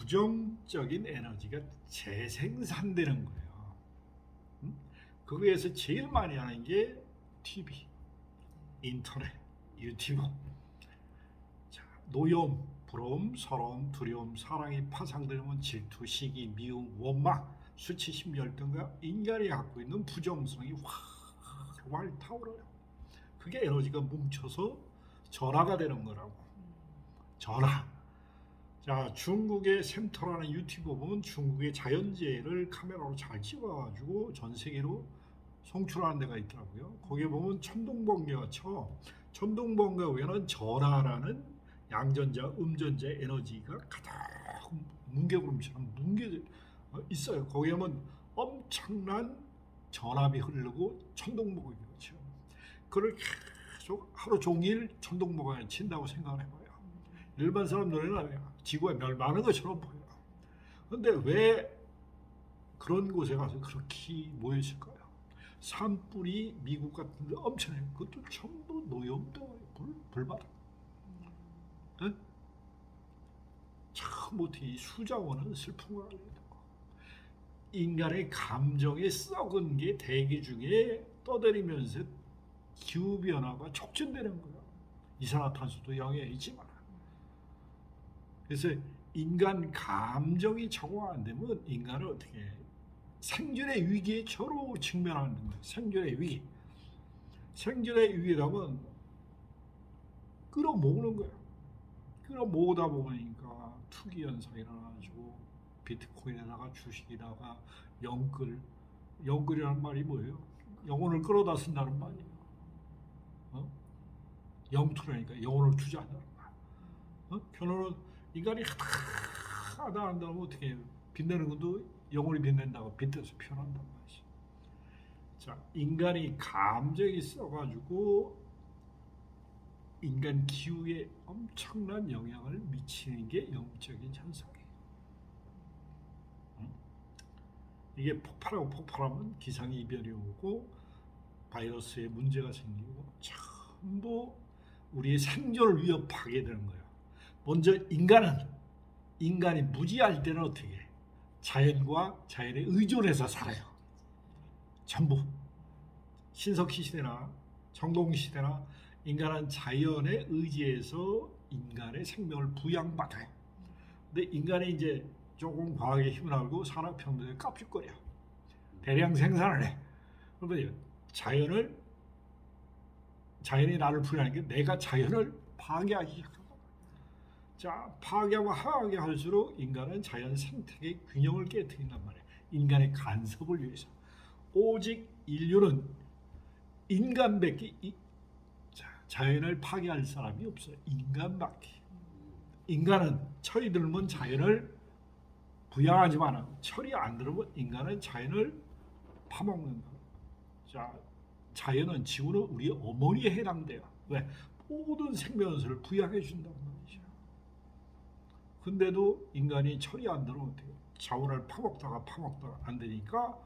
부정적인 에너지가 재생산되는 거예요. 거기에서 제일 많이 하는 게 TV, 인터넷, 유튜브. 자, 노여움, 부러움, 서러움, 두려움, 사랑이 파상되면 질투, 시기, 미움, 원망, 수치심, 열등 등과 인간이 갖고 있는 부정성이 활활 타오르요. 그게 에너지가 뭉쳐서 전화가 되는 거라고. 전화. 자, 중국의 샘터라는 유튜버 보면 중국의 자연재해를 카메라로 잘 찍어가지고 전 세계로 송출하는 데가 있더라고요. 거기에 보면 천둥번개가 쳐. 천둥번개 위에는 전하라는 양전자, 음전자 에너지가 가득 뭉게구름처럼 뭉개 있어요. 거기에 보면 엄청난 전압이 흐르고 천둥번개가 쳐. 그걸 계속 하루 종일 천둥번개가 친다고 생각을 해봐요. 일반 사람 눈에는 지구가 멸망하는 것처럼 보여요. 그런데 왜 그런 곳에 가서 그렇게 모여있을까요? 산불이 미국 같은 데 엄청나요. 그것도 전부 노염도 불바다. 네? 참 어떻게 수자원은 슬픈 거 아니에요. 인간의 감정에 썩은 게 대기 중에 떠다니면서 기후변화가 촉진되는 거예요. 이산화탄소도 영향이 있지만. 그래서 인간 감정이 적응 안 되면 인간은 어떻게 해? 생존의 위기에 저로 직면하는 거예요. 생존의 위기. 생존의 위기라면 끌어모으는 거예요. 끌어모으다 보니까 투기 현상이 일어나가지고 비트코인에다가 주식에다가 영끌이라는 말이 뭐예요? 영혼을 끌어다 쓴다는 말이에요. 영투라니까 영혼을 투자한다는 말. 결론은 인간이 하다 한다면 어떻게 해요? 빛내는 것도 영혼이 빛낸다고 빛에서 표현한단 말이지. 자, 인간이 감정이 있어가지고 인간 기후에 엄청난 영향을 미치는 게 영적인 현상이에요. 이게 폭발하면 기상이변이 오고 바이러스에 문제가 생기고 전부 우리의 생존을 위협하게 되는 거예요. 먼저 인간이 무지할 때는 어떻게 해? 자연과 자연에 의존해서 살아요. 전부 신석기 시대나 정동기 시대나 인간은 자연에 의지해서 인간의 생명을 부양받아요. 근데 인간이 이제 조금 과학의 힘을 알고 산업혁명에 깝죽거려. 대량 생산을 해. 그러면 자연이 나를 부양하는 게 내가 자연을 파괴하기 시작합니다. 자, 파괴하게 할수록 인간은 자연 생태계의 균형을 깨뜨린단 말이에요. 인간의 간섭을 위해서. 오직 인류는 인간밖에 자연을 파괴할 사람이 없어요. 인간밖에. 인간은 철이 들면 자연을 부양하지만 철이 안 들으면 인간은 자연을 파먹는다. 자, 자연은 지구는 우리 어머니에 해당돼요. 왜? 모든 생명체를 부양해 준단 말이죠. 근데도 인간이 철이 안 들으면 어떻게 해요? 자원을 파먹다가 안 되니까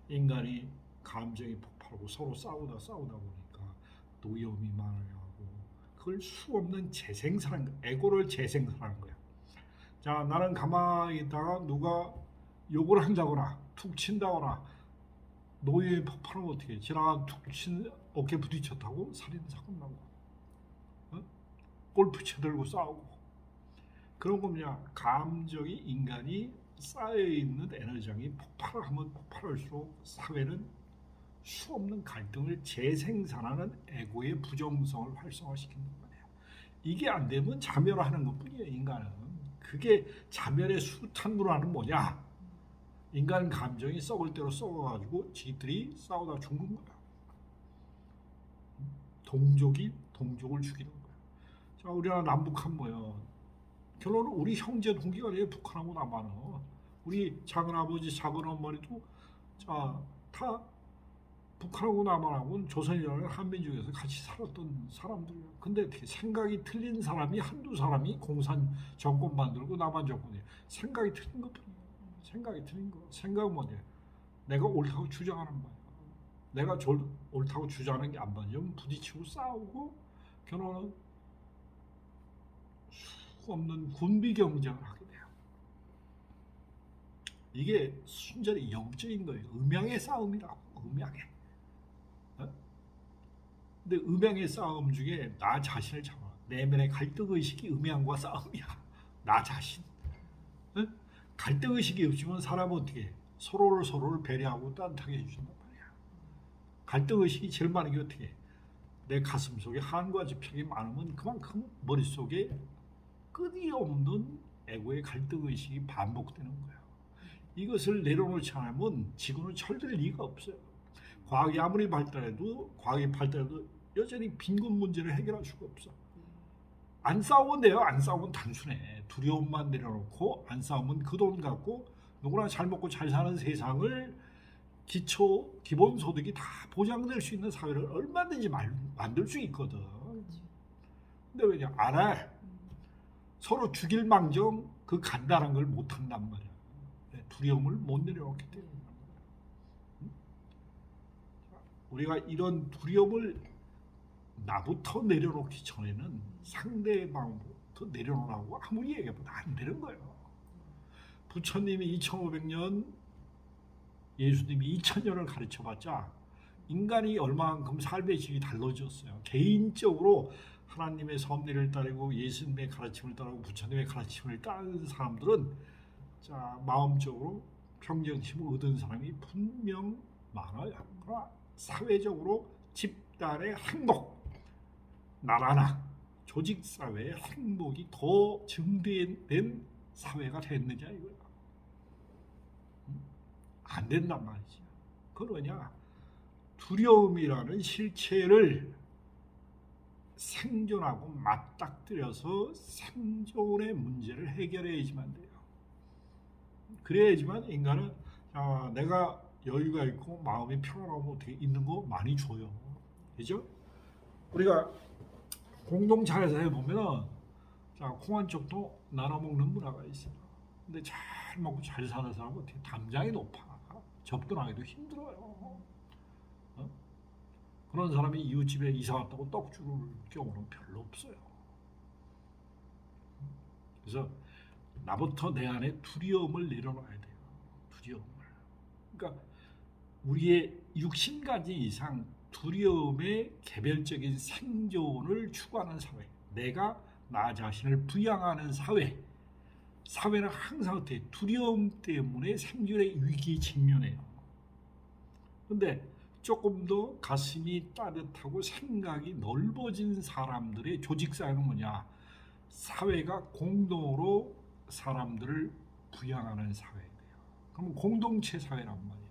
인간이 감정이 폭발하고 서로 싸우다 보니까 노여움이 많아요 하고 그걸 수없는 재생산한 거야. 에고를 재생산하는 거야. 자, 나는 가만히 있다가 누가 욕을 한다거나 툭 친다거나 노여움이 폭발하면 어떻게 해? 지나가 툭 친 어깨 부딪혔다고 살인사건 나고 골프채 들고 싸우고 그런 겁니다. 감정이 인간이 쌓여있는 에너지장이 폭발하면 폭발할수록 사회는 수없는 갈등을 재생산하는 에고의 부정성을 활성화시킨단 말이에요. 이게 안 되면 자멸하는 것뿐이에요. 인간은. 그게 자멸의 수탄물화는 뭐냐? 인간 감정이 썩을 대로 썩어가지고 지들이 싸우다 죽는 거야. 동족이 동족을 죽이는 거야. 자, 우리나라 남북한 뭐야? 결론은 우리 형제 동기가 아니에요. 북한하고 남한은. 우리 작은아버지 작은어머니도 다 북한하고 남한하고는 조선이라는 한민족에서 같이 살았던 사람들이에요. 근데 어떻게 생각이 틀린 사람이 한두 사람이 공산 정권 만들고 남한 정권이에요. 생각이 틀린 것뿐이에요. 생각이 틀린 거. 생각은 뭐냐? 내가 옳다고 주장하는 거야. 내가 옳다고 주장하는 게 안 맞으면 부딪히고 싸우고 결론은 없는 군비 경쟁을 하게 돼요. 이게 순전히 영적인 거예요. 음양의 싸움이라고. 음양의. 어? 근데 음양의 싸움 중에 나 자신을 잡아. 내면의 갈등의식이 음양과 싸움이야. 나 자신. 어? 갈등의식이 없으면 사람은 어떻게 해? 서로를 배려하고 따뜻하게 해준단 말이야. 갈등의식이 제일 많은 게 어떻게 해? 내 가슴 속에 한과 지평이 많으면 그만큼 머릿속에 끝이 없는 에고의 갈등의식이 반복되는 거야. 이것을 내려놓지 않으면 지구는 철들 리가 없어요. 과학이 아무리 발달해도 여전히 빈곤 문제를 해결할 수가 없어. 안 싸우면 돼요. 안 싸우면 단순해. 두려움만 내려놓고 안 싸우면 그 돈 갖고 누구나 잘 먹고 잘 사는 세상을 기본소득이 다 보장될 수 있는 사회를 얼마든지 만들 수 있거든. 근데 왜냐? 안 해. 서로 죽일 망정 그 간단한 걸 못한단 말이야. 두려움을 못 내려놓기 때문에. 우리가 이런 두려움을 나부터 내려놓기 전에는 상대방부터 내려놓으라고 아무리 얘기해도 안 되는 거예요. 부처님이 2500년, 예수님이 2000년을 가르쳐봤자 인간이 얼마만큼 삶의 질이 달라졌어요. 개인적으로 하나님의 섭리를 따르고 예수님의 가르침을 따르고 부처님의 가르침을 따르는 사람들은 자, 마음적으로 평정심을 얻은 사람이 분명 많아요. 그러나 사회적으로 집단의 행복, 나라나 조직사회의 행복이 더 증대된 사회가 됐느냐 이거야. 안 된단 말이지. 그건 뭐냐? 두려움이라는 실체를 생존하고 맞닥뜨려서 생존의 문제를 해결해야지만 돼요. 그래야지만 인간은 내가 여유가 있고 마음이 평안하고 어떻게 있는 거 많이 줘요. 그죠? 우리가 공동체에서 해보면 콩 한 쪽도 나눠 먹는 문화가 있어요. 근데 잘 먹고 잘 사는 사람은 어떻게 담장이 높아. 접근하기도 힘들어요. 어? 그런 사람이 이웃집에 이사 왔다고 떡 줄 경우는 별로 없어요. 그래서 나부터 내 안에 두려움을 내려놔야 돼요. 두려움을. 그러니까 우리의 육신가지 이상 두려움의 개별적인 생존을 추구하는 사회, 내가 나 자신을 부양하는 사회, 사회는 항상 어떻게 두려움 때문에 생존의 위기에 직면해요. 근데 조금 더 가슴이 따뜻하고 생각이 넓어진 사람들의 조직사회는 뭐냐? 사회가 공동으로 사람들을 부양하는 사회예요. 그럼 공동체 사회란 말이에요.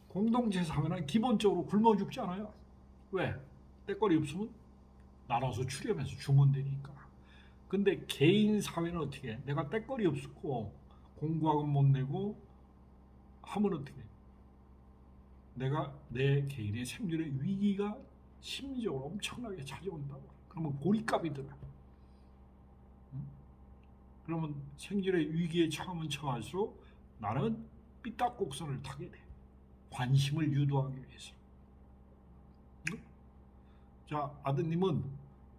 공동체 사회는 기본적으로 굶어 죽지 않아요. 왜? 때거리 없으면 나눠서 추려면서 주면 되니까. 근데 개인 사회는 어떻게 해? 내가 때거리 없고 공부학은 못 내고 하면 어떻게 해? 내가 내 개인의 생존의 위기가 심리적으로 엄청나게 찾아온다고. 그러면 고립감이 들어. 그러면 생존의 위기에 처하면 처할수록 나는 삐딱곡선을 타게 돼. 관심을 유도하기 위해서. 자, 아드님은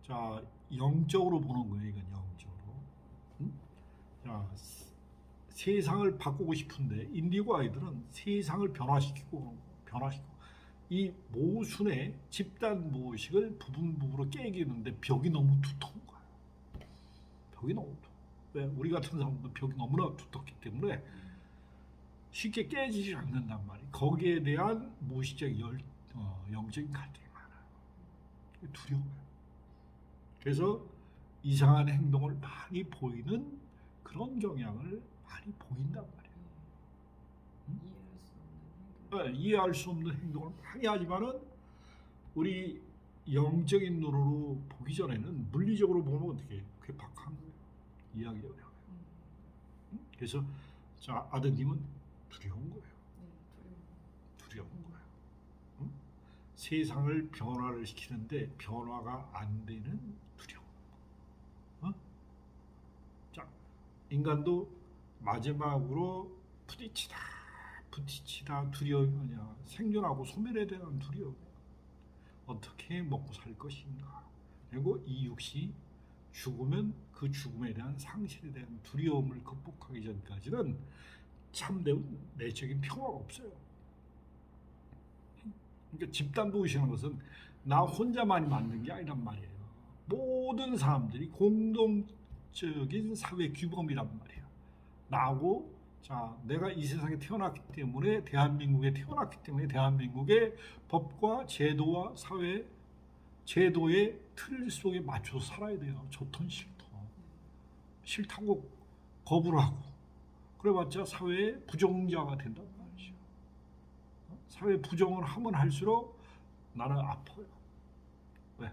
자 영적으로 보는 거예요. 이건 영적으로. 자, 세상을 바꾸고 싶은데 인디고 아이들은 세상을 변화시키고 이 모순의 집단 모식을 부분부분으로 깨기는데 벽이 너무 두터운 거야. 벽이 너무 두터워. 왜? 우리 같은 사람도 벽이 너무나 두텁기 때문에 쉽게 깨지지 않는단 말이에요. 거기에 대한 무의식적 영적인 갈등이 많아요. 두려워요. 그래서 이상한 행동을 많이 보이는 그런 경향을 많이 보인단 말이에요. 이해할 수 없는 행동을 많이 하지만은 우리 영적인 눈으로 보기 전에는 물리적으로 보면 어떻게 괴팍한 거예요. 이해하기 어려워요. 그래서 자, 아드님은 두려운 거예요. 두려운 거예요. 세상을 변화를 시키는데 변화가 안 되는 두려움. 자, 인간도 마지막으로 부딪히다 두려움이 뭐냐? 생존하고 소멸에 대한 두려움. 어떻게 먹고 살 것인가? 그리고 이 육시 죽으면 그 죽음에 대한 상실에 대한 두려움을 극복하기 전까지는 참된 내적인 평화가 없어요. 그러니까 집단도 의식하는 것은 나 혼자만이 만든 게 아니란 말이에요. 모든 사람들이 공동적인 사회 규범이란 말이에요. 나하고 자, 내가 이 세상에 태어났기 때문에 대한민국에 태어났기 때문에 대한민국의 법과 제도와 사회 제도의 틀 속에 맞춰서 살아야 돼요. 좋든 싫다고 거부를 하고 그래봤자 사회의 부정자가 된단 말이죠. 사회 부정을 하면 할수록 나는 아파요. 왜?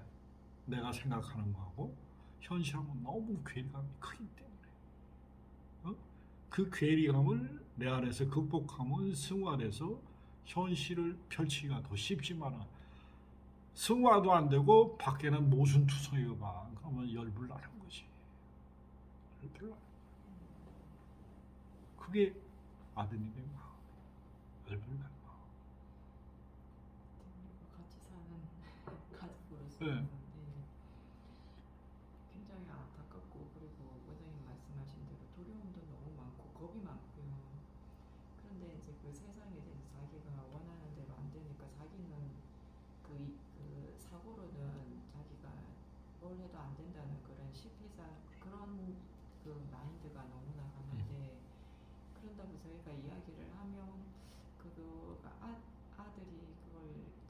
내가 생각하는 거하고 현실하고 너무 괴리감이 크기 때문에 그 괴리감을 내 안에서 극복하면 승화돼서 현실을 펼치기가 더 쉽지만 승화도 안 되고 밖에는 모순투성이가 그러면 열불나는 거지. 열불나. 그게 아드님의 마음. 열불나는 마음. 같이 사는 가족으로서 네. 굉장히 안타깝고 그리고 원장님 말씀하신 대로 두려움도 너무 많고 겁이 많고요. 그런데 이제 그 세상에 대해서 자기가 원하는 대로 안 되니까 자기는 그 사고로는 자기가 뭘 해도 안 된다는 그런 실패자 그런 그 마인드가 너무나 강한데 그런다고 저희가 이야기를 하면 아들이 그걸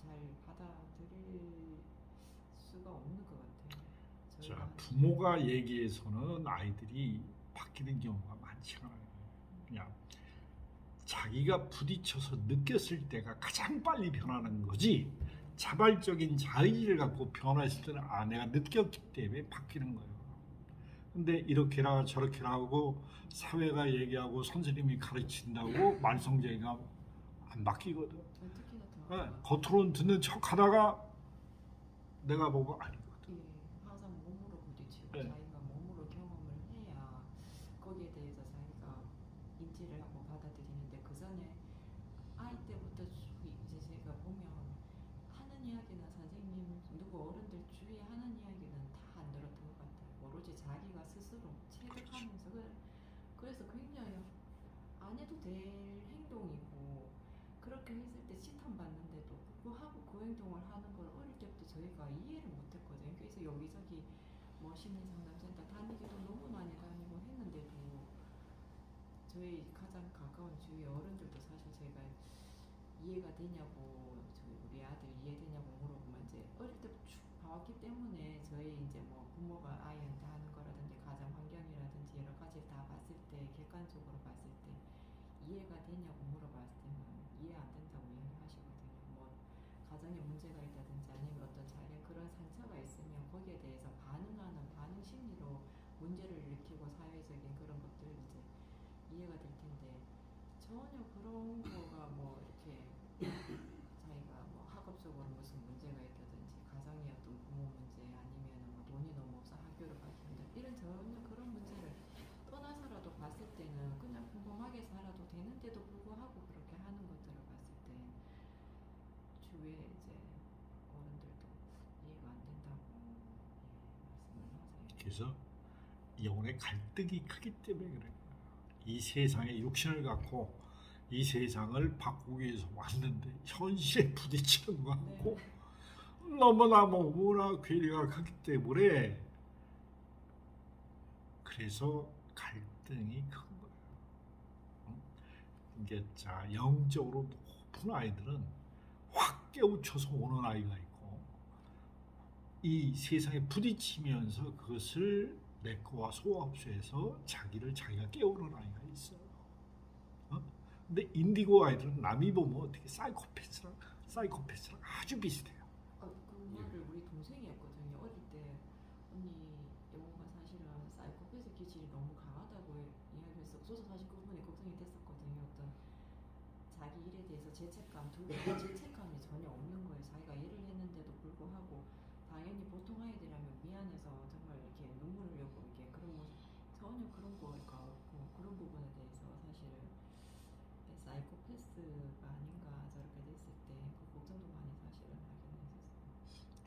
잘 받아들일 수가 없는 것 같아요. 자, 부모가 얘기해서는 아이들이 바뀌는 경우가 많지 않아요. 그냥 자기가 부딪혀서 느꼈을 때가 가장 빨리 변하는 거지. 자발적인 자의를 갖고 변화했을 때는 내가 느꼈기 때문에 바뀌는 거예요. 근데 이렇게라 저렇게라 하고 사회가 얘기하고 선생님이 가르친다고 말썽쟁이가 안 바뀌거든. 네, 겉으로는 듣는 척하다가 내가 보고 아니거든. 항상 몸으로 부딪히고 네. 자기가 몸으로 경험을 해야 거기에 대해서 자기가 인지를 하고 받아들이는데 그 전에 아이 때부터 이제 제가 보면 하는 이야기나 선생님 누구 어른들 주위에 하는 이야기는 다 안 들었던 것 같아요. 오로지 자기가 스스로 체득하면서 그래서 굉장히 안 해도 될 행동이고 그렇게 했을 때 칭찬받는데도 불구하고 그 행동을 하는 걸 어릴 때부터 저희가 이해를 못했거든요. 그래서 여기저기 뭐 심리상담센터 다니기도 너무 많이 다니고 했는데도 저희 가장 가까운 주위 어른들도 사실 제가 이해가 되냐고 우리 아들 이해되냐고 물어보면 이제 어릴 때부터 쭉 봐왔기 때문에 저희 이제 뭐 부모가 아이한테 하는 거라든지 가정 환경이라든지 여러 가지 다 봤을 때 객관적으로 봤을 때 이해가 되냐고 물어봤을 때는 이해 안 된다고 이야기하시거든요. 뭐 가정에 문제가 있다든지 아니면 어떤 자기의 그런 상처가 있으면 거기에 대해서 반응하는 반응 심리로 문제를 일으키고 사회적인 그런 것들 이제 이해가 될 텐데 전혀 그런 거가 뭐 이렇게 자기가 뭐 학업적으로 무슨 문제가 있다든지 가정의 어떤 부모 문제 아니면 뭐 돈이 너무 없어 학교를 가기 힘들다 이런 전혀 그런 문제를 떠나서라도 봤을 때는 그냥 평범하게 살아도 되는데도 불구하고 그렇게 하는 것들을 봤을 때 주위에 이제 어른들도 이해가 안 된다고 말씀을 하세요. 그래서 영혼의 갈등이 크기 때문에 그래요. 이 세상에 육신을 갖고 이 세상을 바꾸기 위해서 왔는데 현실에 부딪히는 것 같고 너무나 괴리가 크기 때문에 그래서 갈등이 큰 거예요. 이게 자 영적으로 높은 아이들은 확 깨우쳐서 오는 아이가 있고 이 세상에 부딪히면서 그것을 내거와 소화흡수해서 자기를 자기가 깨우는 아이가 있어요. 근데 인디고 아이들은 남이 보면 어떻게 사이코패스랑 아주 비슷해요. 그 말을 우리 동생이 했거든요. 어릴 때 언니 영호가 사실은 사이코패스 기질이 너무 강하다고 이야기했어. 저도 사실 그 부분에 걱정이 됐었거든요. 어떤 자기 일에 대해서 죄책감, 죄책감이 전혀 없는 거예요. 자기가 일을 했는데도 불구하고 당연히 보통 아이들이라면 미안해서 정말 이렇게 눈물을 흘려고 이렇게 그런 모습 전혀 그런 거가 없고 그런 부분에 대해서 사실은 사이코패스가 아닌가 저렇게 됐을 때 그 걱정도 많이 사실은 하긴 했었어요.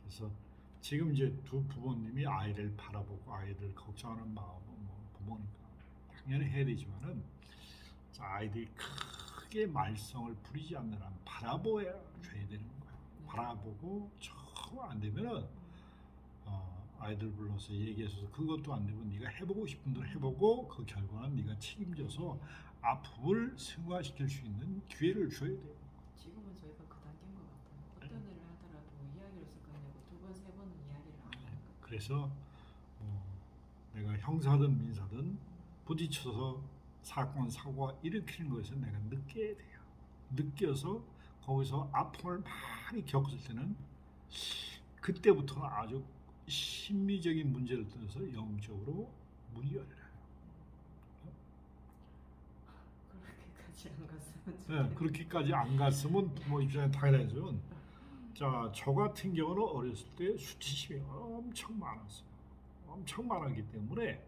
그래서 지금 이제 두 부모님이 아이를 바라보고 아이를 걱정하는 마음은 뭐 부모니까 당연히 해야 되지만은 자, 아이들이 크게 말썽을 부리지 않는 한 바라봐야 줘야 되는 거야. 바라보고 정 안 되면은 아이들 불러서 얘기해서 그것도 안 되면 네가 해보고 싶은 대로 해보고 그 결과는 네가 책임져서 아픔을 승화시킬 수 있는 기회를 줘야 돼. 지금은 저희가 그 단계인 것 같아요. 어떤 일을 하더라도 이야기를 섞어내고 두 번, 세 번은 이야기를 안 하는 것 같아요. 그래서 내가 형사든 민사든 부딪혀서 사건 사고가 일으키는 것에서 내가 느껴야 돼요. 느껴서 거기서 아픔을 많이 겪었을 때는 그때부터는 아주 심리적인 문제를 떠나서 영적으로 문이 열려요. 그렇게까지 안 갔으면 네, 좋겠네요. 그렇게까지 안 갔으면 부모 입장에 당연하죠. 자, 저 같은 경우는 어렸을 때 수치심이 엄청 많았어요. 엄청 많았기 때문에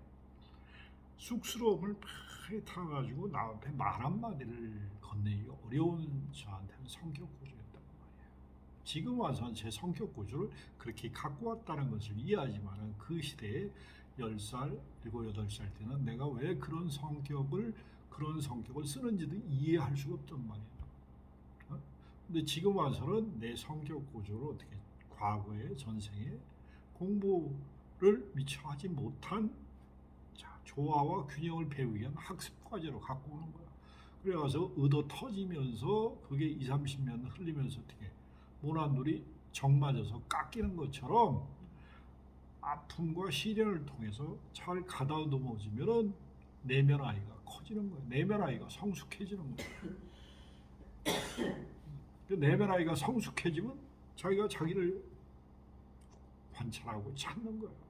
쑥스러움을 많이 타가지고 나 앞에 말 한마디를 건네기가 어려운 저한테는 성격 구조였단 말이에요. 지금 와서는 제 성격 구조를 그렇게 갖고 왔다는 것을 이해하지만 그 시대에 10살, 7, 8살 때는 내가 왜 그런 성격을 쓰는지도 이해할 수가 없단 말이에요. 근데 지금 와서는 내 성격 구조를 어떻게 과거의 전생에 공부를 미처 하지 못한 조화와 균형을 배우기 위한 학습 과제로 갖고 오는 거야. 그래서 얻어 터지면서 그게 20, 30년 흘리면서 어떻게 모난돌이 정 맞아서 깎이는 것처럼 아픔과 시련을 통해서 잘 가다듬어지면은 내면 아이가 커지는 거야. 내면 아이가 성숙해지는 거야. 그 내면 아이가 성숙해지면 자기가 자기를 관찰하고 찾는 거야.